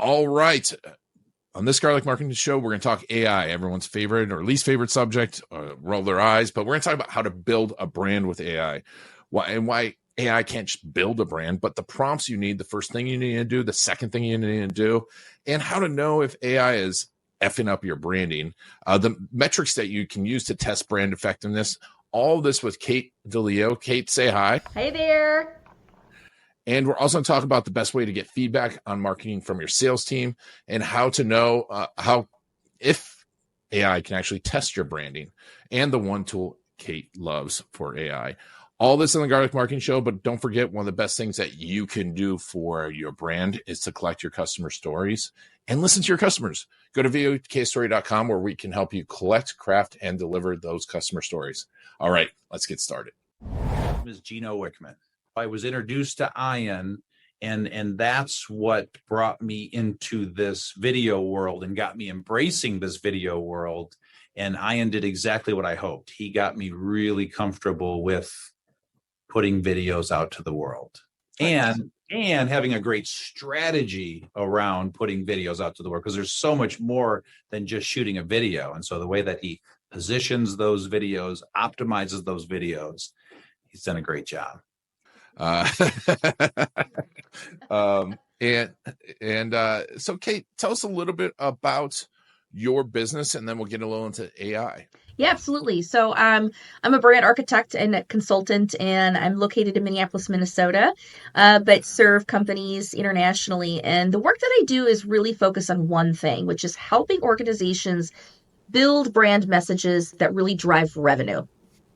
All right. On this Garlic Marketing Show, we're going to talk AI, everyone's favorite or least favorite subject, roll their eyes, but we're going to talk about how to build a brand with AI. Why AI can't just build a brand, but the prompts you need, the first thing you need to do, the second thing you need to do, and how to know if AI is effing up your branding, the metrics that you can use to test brand effectiveness, all this with Kate DiLeo. Kate, say hi. Hey there. And we're also going to talk about the best way to get feedback on marketing from your sales team and how to know if AI can actually test your branding and the one tool Kate loves for AI. All this in the Garlic Marketing Show, but don't forget, one of the best things that you can do for your brand is to collect your customer stories and listen to your customers. Go to vokstory.com where we can help you collect, craft, and deliver those customer stories. All right, let's get started. My name is Gino Wickman. I was introduced to Ian, and that's what brought me into this video world and got me embracing this video world. And Ian did exactly what I hoped. He got me really comfortable with putting videos out to the world and having a great strategy around putting videos out to the world, because there's so much more than just shooting a video. And so the way that he positions those videos, optimizes those videos, he's done a great job. So Kate, tell us a little bit about your business, and then we'll get a little into AI. Yeah, absolutely. So I'm a brand architect and a consultant, and I'm located in Minneapolis, Minnesota, but serve companies internationally. And the work that I do is really focus on one thing, which is helping organizations build brand messages that really drive revenue.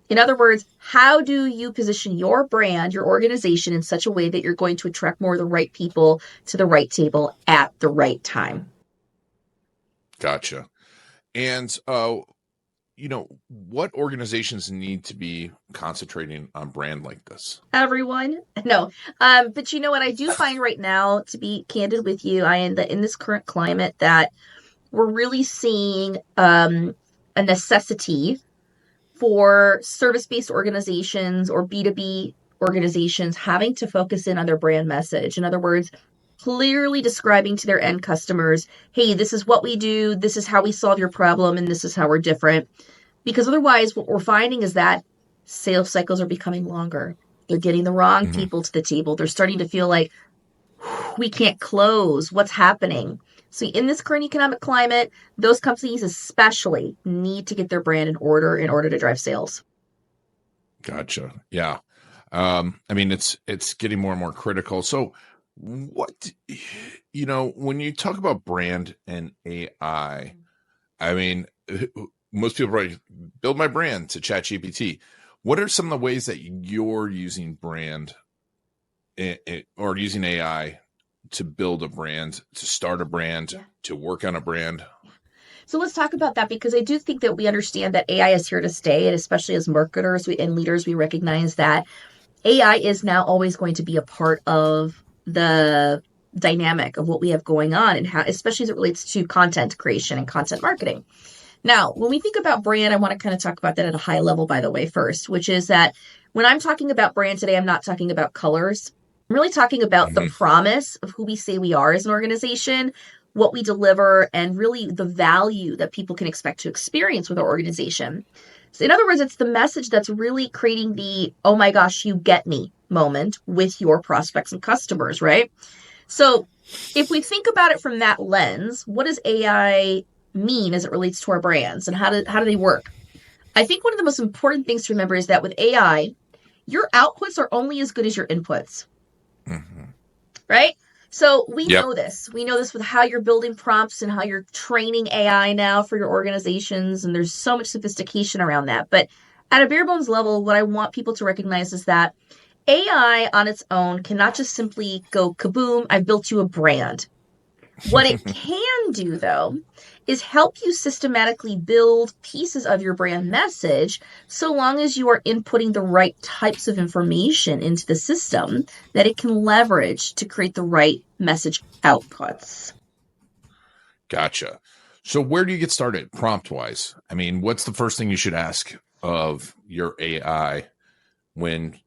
In other words, how do you position your brand, your organization in such a way that you're going to attract more of the right people to the right table at the right time? Gotcha. And, what organizations need to be concentrating on brand like this? Everyone. No. But you know what? I do find right now, to be candid with you, in this current climate, that we're really seeing a necessity for service-based organizations or B2B organizations having to focus in on their brand message. In other words, clearly describing to their end customers, hey, this is what we do, this is how we solve your problem, and this is how we're different. Because otherwise, what we're finding is that sales cycles are becoming longer. They're getting the wrong people to the table. They're starting to feel like, we can't close. What's happening? So in this current economic climate, those companies especially need to get their brand in order to drive sales. Gotcha. Yeah. It's getting more and more critical. So what, when you talk about brand and AI, most people probably build my brand to ChatGPT. What are some of the ways that you're using brand or using AI to build a brand, to start a brand, to work on a brand? So let's talk about that, because I do think that we understand that AI is here to stay. And especially as marketers and leaders, we recognize that AI is now always going to be a part of the dynamic of what we have going on, and how, especially as it relates to content creation and content marketing. Now, when we think about brand, I want to kind of talk about that at a high level, by the way, first, which is that when I'm talking about brand today, I'm not talking about colors. I'm really talking about the promise of who we say we are as an organization, what we deliver, and really the value that people can expect to experience with our organization. So in other words, it's the message that's really creating the, oh my gosh, you get me moment with your prospects and customers, right? So if we think about it from that lens, what does AI mean as it relates to our brands, and how do they work? I think one of the most important things to remember is that with AI, your outputs are only as good as your inputs. Right? So we know this. We know this with how you're building prompts and how you're training AI now for your organizations. And there's so much sophistication around that. But at a bare bones level, what I want people to recognize is that AI on its own cannot just simply go kaboom, I've built you a brand. What it can do, though, is help you systematically build pieces of your brand message, so long as you are inputting the right types of information into the system that it can leverage to create the right message outputs. Gotcha. So where do you get started prompt-wise? What's the first thing you should ask of your AI when,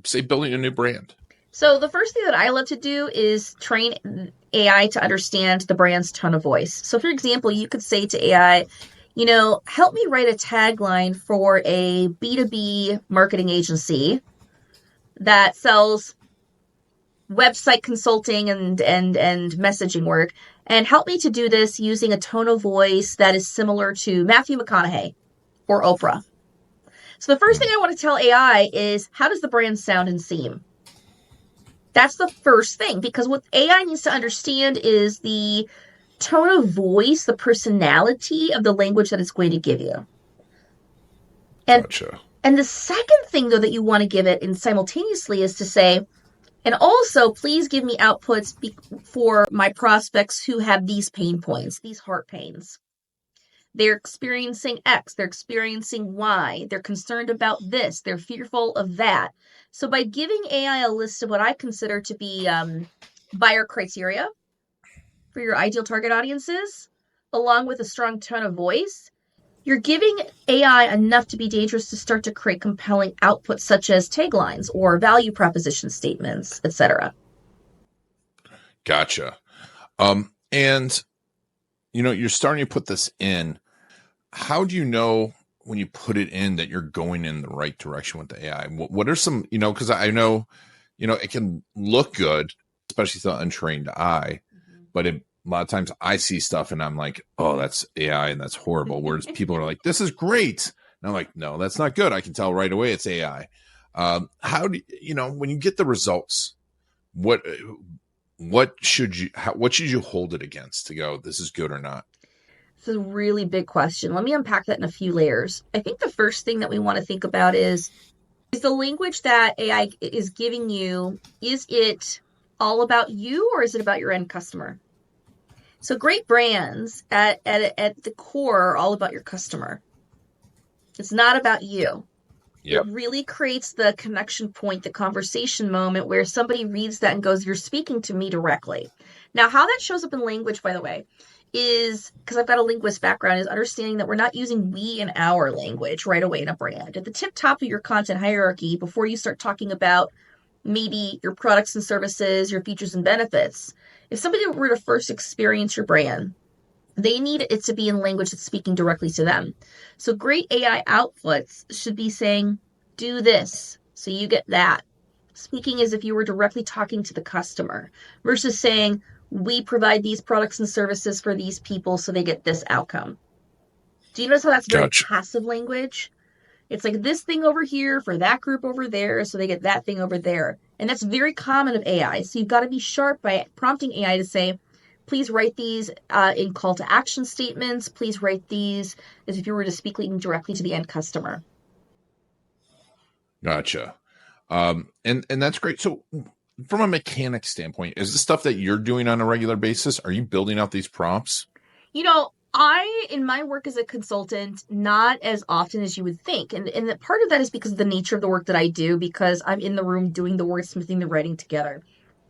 say, building a new brand? So the first thing that I love to do is train AI to understand the brand's tone of voice. So for example, you could say to AI, help me write a tagline for a B2B marketing agency that sells website consulting and messaging work, and help me to do this using a tone of voice that is similar to Matthew McConaughey or Oprah. So the first thing I want to tell AI is, how does the brand sound and seem? That's the first thing, because what AI needs to understand is the tone of voice, the personality of the language that it's going to give you. Gotcha. And the second thing, though, that you want to give it and simultaneously is to say, and also, please give me outputs for my prospects who have these pain points, these heart pains. They're experiencing X, they're experiencing Y, they're concerned about this, they're fearful of that. So by giving AI a list of what I consider to be buyer criteria for your ideal target audiences, along with a strong tone of voice, you're giving AI enough to be dangerous to start to create compelling outputs such as taglines or value proposition statements, etc. Gotcha. And you're starting to put this in. How do you know when you put it in that you're going in the right direction with the AI? What are some, because I know, it can look good, especially to the untrained eye, but a lot of times I see stuff and I'm like, oh, that's AI and that's horrible. Whereas people are like, this is great. And I'm like, no, that's not good. I can tell right away it's AI. How do when you get the results, what should you hold it against to go, this is good or not? It's a really big question. Let me unpack that in a few layers. I think the first thing that we want to think about is the language that AI is giving you, is it all about you or is it about your end customer? So great brands at the core are all about your customer. It's not about you. Yep. It really creates the connection point, the conversation moment where somebody reads that and goes, you're speaking to me directly. Now, how that shows up in language, by the way, is, because I've got a linguist background, is understanding that we're not using we and our language right away in a brand. At the tip top of your content hierarchy, before you start talking about maybe your products and services, your features and benefits, if somebody were to first experience your brand, they need it to be in language that's speaking directly to them. So great AI outputs should be saying, do this, so you get that. Speaking as if you were directly talking to the customer versus saying, we provide these products and services for these people so they get this outcome. Do you notice how that's very passive language? It's like this thing over here for that group over there so they get that thing over there. And that's very common of AI. So you've got to be sharp by prompting AI to say, please write these in call to action statements. Please write these as if you were to speaking directly to the end customer. Gotcha. And that's great. So from a mechanic standpoint, is this stuff that you're doing on a regular basis? Are you building out these prompts? In my work as a consultant, not as often as you would think. And that part of that is because of the nature of the work that I do, because I'm in the room doing the wordsmithing, the writing together.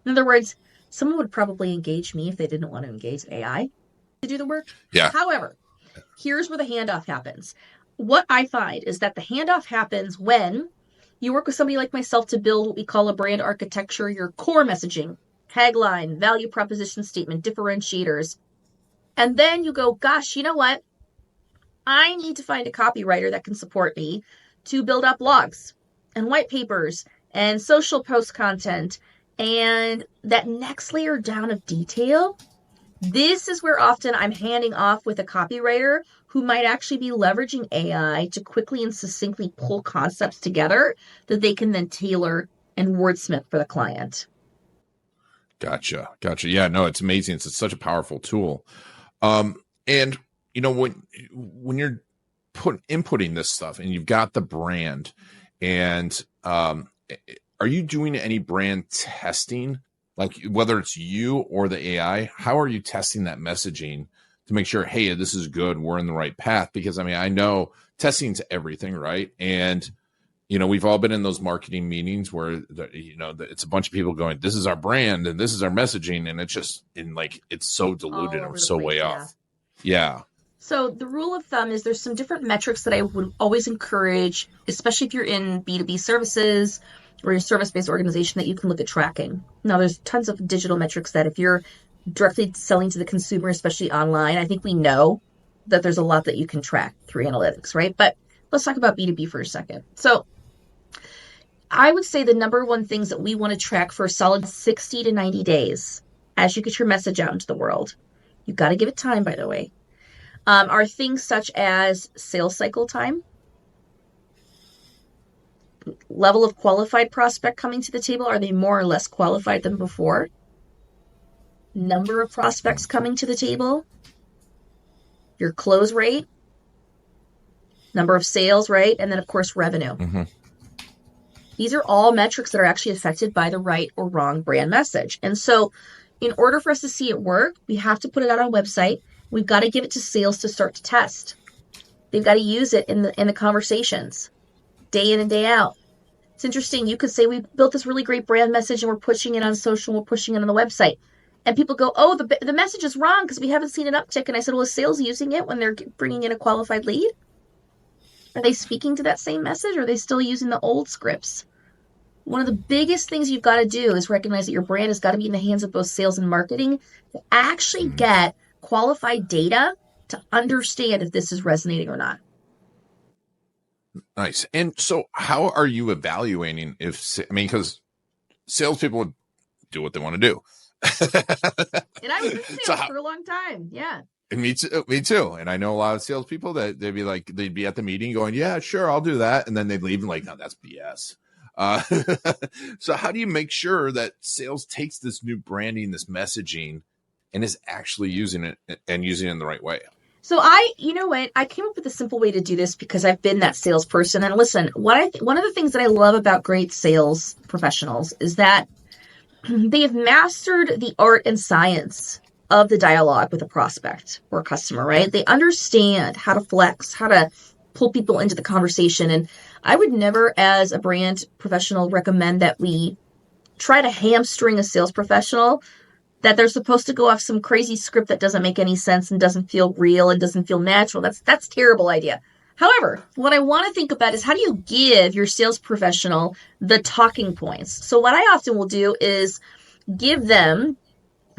In other words, someone would probably engage me if they didn't want to engage AI to do the work. Yeah. However, here's where the handoff happens. What I find is that the handoff happens when you work with somebody like myself to build what we call a brand architecture, your core messaging, tagline, value proposition statement, differentiators. And then you go, gosh, you know what? I need to find a copywriter that can support me to build up blogs and white papers and social post content and that next layer down of detail. This is where often I'm handing off with a copywriter who might actually be leveraging AI to quickly and succinctly pull concepts together that they can then tailor and wordsmith for the client. Gotcha. Yeah, no, it's amazing. It's such a powerful tool. And when you're inputting this stuff and you've got the brand and, are you doing any brand testing, like whether it's you or the AI? How are you testing that messaging to make sure, hey, this is good, we're in the right path? Because I know testing's everything, right? And we've all been in those marketing meetings where it's a bunch of people going, this is our brand and this is our messaging, and it's just it's so diluted and so way off. Yeah. So the rule of thumb is there's some different metrics that I would always encourage, especially if you're in B2B services or your service-based organization, that you can look at tracking. Now, there's tons of digital metrics that if you're directly selling to the consumer, especially online, I think we know that there's a lot that you can track through analytics, right? But let's talk about B2B for a second. So I would say the number one things that we want to track for a solid 60 to 90 days as you get your message out into the world. You've got to give it time, by the way. Are things such as sales cycle time, level of qualified prospect coming to the table. Are they more or less qualified than before? Number of prospects coming to the table, your close rate, number of sales, right? And then, of course, revenue. Mm-hmm. These are all metrics that are actually affected by the right or wrong brand message. And so in order for us to see it work, we have to put it out on a website. We've got to give it to sales to start to test. They've got to use it in the conversations, day in and day out. It's interesting. You could say we built this really great brand message and we're pushing it on social, we're pushing it on the website. And people go, oh, the message is wrong because we haven't seen an uptick. And I said, well, is sales using it when they're bringing in a qualified lead? Are they speaking to that same message or are they still using the old scripts? One of the biggest things you've got to do is recognize that your brand has got to be in the hands of both sales and marketing to actually get qualified data to understand if this is resonating or not. Nice. And so how are you evaluating because salespeople would do what they want to do. And I was in sales for a long time. Yeah. And me too. And I know a lot of salespeople that they'd be at the meeting going, yeah, sure, I'll do that. And then they'd leave and like, no, that's BS. So how do you make sure that sales takes this new branding, this messaging, and is actually using it and using it in the right way? So you know what? I came up with a simple way to do this because I've been that salesperson. And listen, one of the things that I love about great sales professionals is that they have mastered the art and science of the dialogue with a prospect or a customer, right? They understand how to flex, how to pull people into the conversation. And I would never, as a brand professional, recommend that we try to hamstring a sales professional, that they're supposed to go off some crazy script that doesn't make any sense and doesn't feel real and doesn't feel natural. That's a terrible idea. However, what I want to think about is how do you give your sales professional the talking points? So what I often will do is give them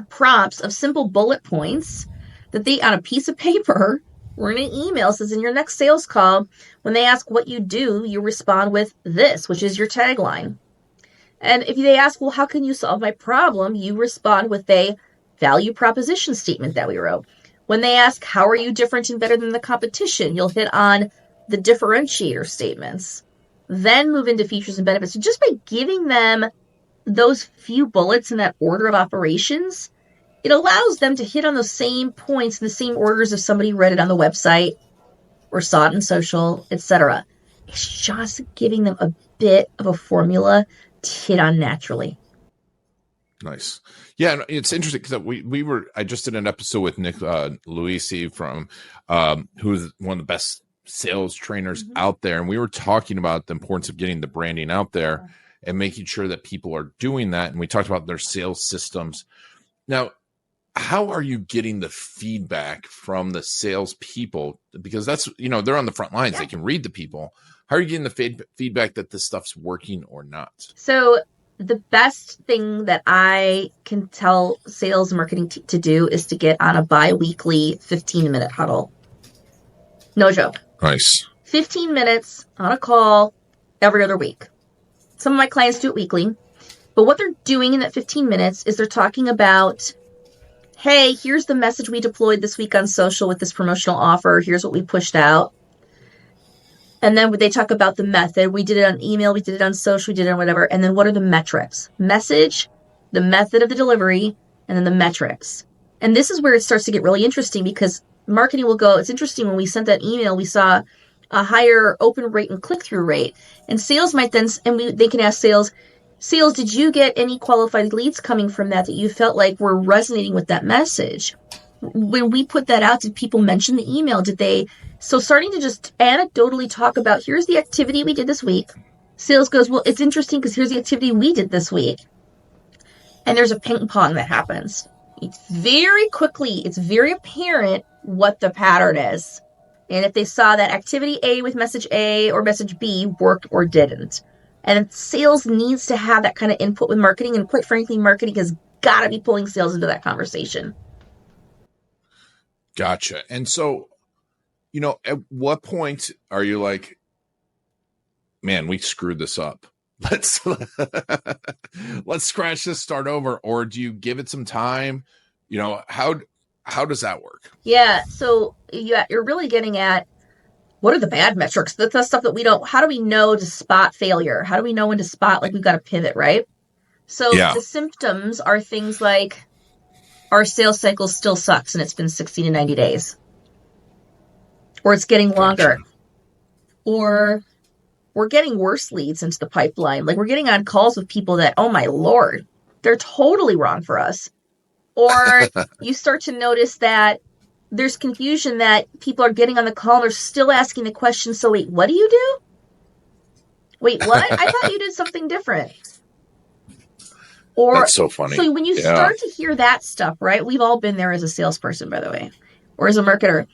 prompts of simple bullet points that they, on a piece of paper or in an email, says in your next sales call, when they ask what you do, you respond with this, which is your tagline. And if they ask, well, how can you solve my problem? You respond with a value proposition statement that we wrote. When they ask, how are you different and better than the competition? You'll hit on the differentiator statements, then move into features and benefits. So just by giving them those few bullets in that order of operations, it allows them to hit on those same points in the same orders if somebody read it on the website or saw it in social, etc. It's just giving them a bit of a formula to hit on naturally. Nice. Yeah, it's interesting because I just did an episode with Nick Luisi from who's one of the best sales trainers out there, and we were talking about the importance of getting the branding out there and making sure that people are doing that. And we talked about their sales systems. Now, how are you getting the feedback from the sales people? Because that's, they're on the front lines. Yeah. They can read the people. How are you getting the feedback that this stuff's working or not? So the best thing that I can tell sales and marketing to do is to get on a bi-weekly 15-minute huddle. No joke. Nice. 15 minutes on a call every other week. Some of my clients do it weekly. But what they're doing in that 15 minutes is they're talking about, hey, here's the message we deployed this week on social with this promotional offer. Here's what we pushed out. And then they talk about the method. We did it on email. We did it on social. We did it on whatever. And then what are the metrics? Message, the method of the delivery, and then the metrics. And this is where it starts to get really interesting because marketing will go, it's interesting when we sent that email, we saw a higher open rate and click-through rate. And sales might then, they can ask sales, did you get any qualified leads coming from that you felt like were resonating with that message? When we put that out, did people mention the email? So starting to just anecdotally talk about, here's the activity we did this week. Sales goes, well, it's interesting because here's the activity we did this week. And there's a ping pong that happens. It's very apparent what the pattern is. And if they saw that activity A with message A or message B worked or didn't. And sales needs to have that kind of input with marketing. And quite frankly, marketing has got to be pulling sales into that conversation. Gotcha. And so, at what point are you like, man, we screwed this up. Let's scratch this, start over. Or do you give it some time? How does that work? Yeah. So you're really getting at, what are the bad metrics? That's the stuff that we don't, how do we know to spot failure? How do we know when to spot, like, we've got to pivot, right? So the symptoms are things like our sales cycle still sucks and it's been 60 to 90 days. Or it's getting longer. Gotcha. Or we're getting worse leads into the pipeline. Like, we're getting on calls with people that, oh my Lord, they're totally wrong for us. Or you start to notice that there's confusion that people are getting on the call and they're still asking the question, so wait, what do you do? Wait, what? I thought you did something different. Or, that's so funny. So when you start to hear that stuff, right? We've all been there as a salesperson, by the way, or as a marketer.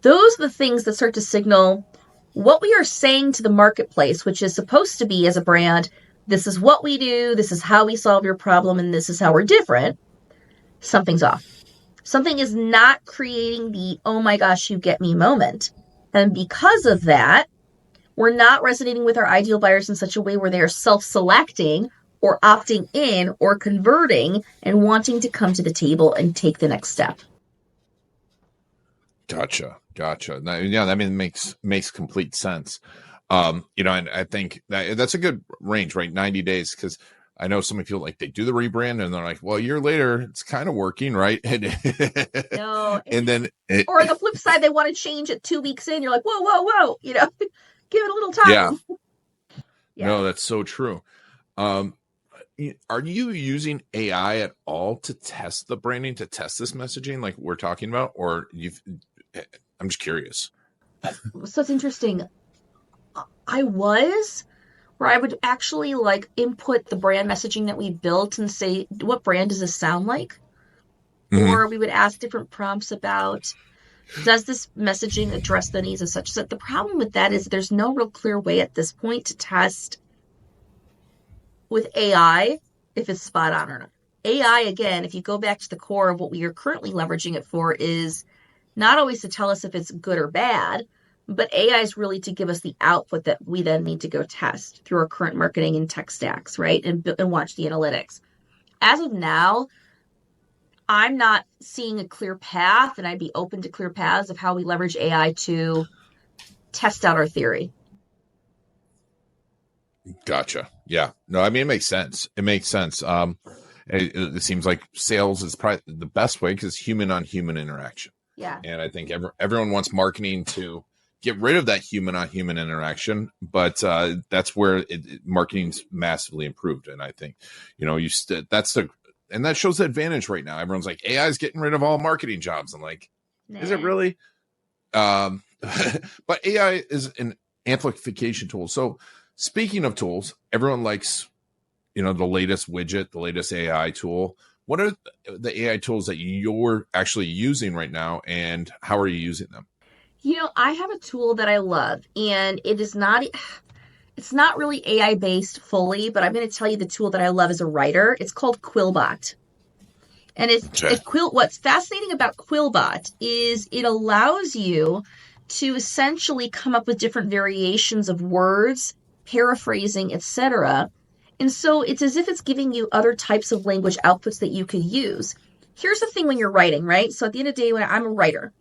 Those are the things that start to signal what we are saying to the marketplace, which is supposed to be, as a brand, this is what we do, this is how we solve your problem, and this is how we're different. Something's off. Something is not creating the, oh my gosh, you get me moment. And because of that, we're not resonating with our ideal buyers in such a way where they are self-selecting or opting in or converting and wanting to come to the table and take the next step. Gotcha. That makes complete sense. And I think that's a good range, right? 90 days, because I know some people, like, they do the rebrand and they're like, well, a year later, it's kind of working, right? No. And then, or on the flip side, they want to change it 2 weeks in. You're like, whoa, give it a little time. Yeah. No, that's so true. Are you using AI at all to test the branding, to test this messaging like we're talking about? Or I'm just curious. So it's interesting. I would actually input the brand messaging that we built and say, what brand does this sound like? Mm-hmm. Or we would ask different prompts about, does this messaging address the needs of such? So the problem with that is there's no real clear way at this point to test with AI if it's spot on or not. AI, again, if you go back to the core of what we are currently leveraging it for, is not always to tell us if it's good or bad, but AI is really to give us the output that we then need to go test through our current marketing and tech stacks, right? And watch the analytics. As of now, I'm not seeing a clear path, and I'd be open to clear paths of how we leverage AI to test out our theory. Gotcha. Yeah. No, I mean, it makes sense. It seems like sales is probably the best way because human on human interaction. Yeah. And I think everyone wants marketing to get rid of that human on human interaction, but that's where marketing's massively improved. And I think, and that shows the advantage right now. Everyone's like, AI is getting rid of all marketing jobs. I'm like, Is it really? But AI is an amplification tool. So speaking of tools, everyone likes, the latest widget, the latest AI tool. What are the AI tools that you're actually using right now, and how are you using them? I have a tool that I love, and it's not really AI based fully, but I'm going to tell you the tool that I love as a writer. It's called Quillbot. And what's fascinating about Quillbot is it allows you to essentially come up with different variations of words, paraphrasing, etc. And so it's as if it's giving you other types of language outputs that you could use. Here's the thing when you're writing, right? So at the end of the day, when I'm a writer,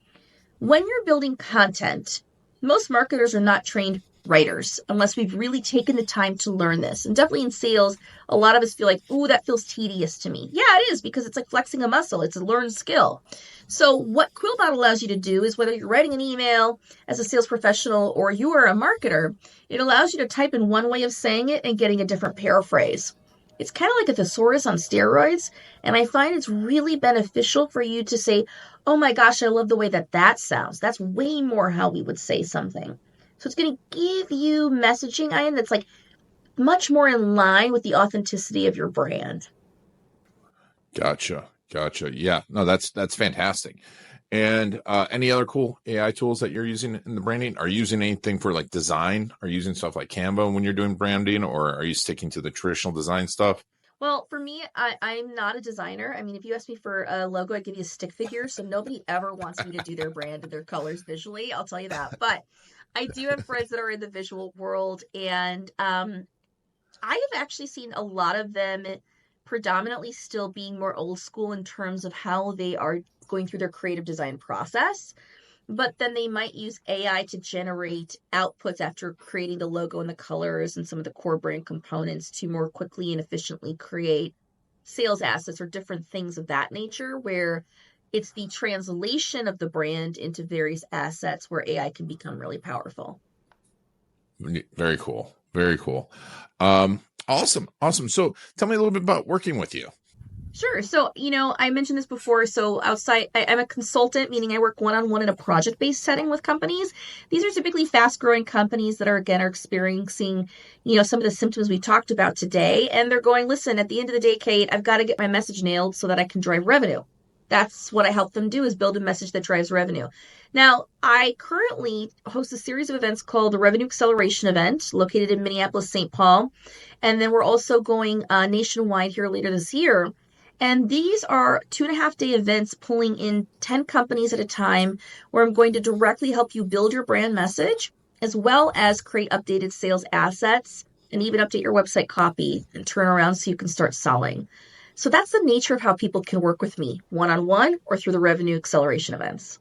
when you're building content, most marketers are not trained writers unless we've really taken the time to learn this. And definitely in sales, a lot of us feel like, ooh, that feels tedious to me. Yeah, it is, because it's like flexing a muscle. It's a learned skill. So what Quillbot allows you to do is, whether you're writing an email as a sales professional or you are a marketer, it allows you to type in one way of saying it and getting a different paraphrase. It's kind of like a thesaurus on steroids. And I find it's really beneficial for you to say, oh my gosh, I love the way that sounds. That's way more how we would say something. So it's going to give you messaging, Ian, that's like much more in line with the authenticity of your brand. Gotcha. Gotcha. Yeah. No, that's fantastic. And any other cool AI tools that you're using in the branding? Are you using anything for like design? Are you using stuff like Canva when you're doing branding, or are you sticking to the traditional design stuff? Well, for me, I'm not a designer. I mean, if you ask me for a logo, I'd give you a stick figure. So nobody ever wants me to do their brand and their colors visually. I'll tell you that. But I do have friends that are in the visual world, and I have actually seen a lot of them predominantly still being more old school in terms of how they are going through their creative design process. But then they might use AI to generate outputs after creating the logo and the colors and some of the core brand components to more quickly and efficiently create sales assets or different things of that nature, where it's the translation of the brand into various assets where AI can become really powerful. Very cool. Very cool. Awesome. So tell me a little bit about working with you. Sure. So, I mentioned this before. So outside, I'm a consultant, meaning I work one-on-one in a project-based setting with companies. These are typically fast-growing companies that are experiencing, some of the symptoms we talked about today. And they're going, listen, at the end of the day, Kate, I've got to get my message nailed so that I can drive revenue. That's what I help them do, is build a message that drives revenue. Now, I currently host a series of events called the Revenue Acceleration Event, located in Minneapolis, St. Paul. And then we're also going nationwide here later this year. And these are 2.5-day events pulling in 10 companies at a time, where I'm going to directly help you build your brand message, as well as create updated sales assets and even update your website copy and turn around so you can start selling. So that's the nature of how people can work with me, one-on-one or through the revenue acceleration events.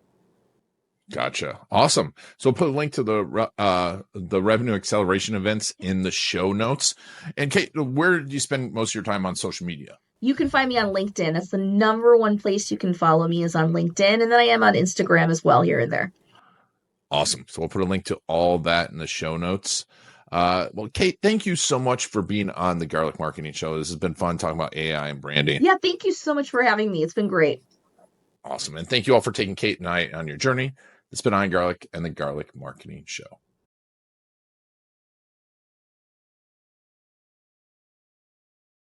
Gotcha. Awesome. So we'll put a link to the revenue acceleration events in the show notes. And Kate, where do you spend most of your time on social media? You can find me on LinkedIn. That's the number one place you can follow me, is on LinkedIn. And then I am on Instagram as well, here and there. Awesome. So we'll put a link to all that in the show notes. Well, Kate, thank you so much for being on the Garlic Marketing Show. This has been fun talking about AI and branding. Yeah, thank you so much for having me. It's been great. Awesome. And thank you all for taking Kate and I on your journey. It's been Iron Garlic and the Garlic Marketing Show.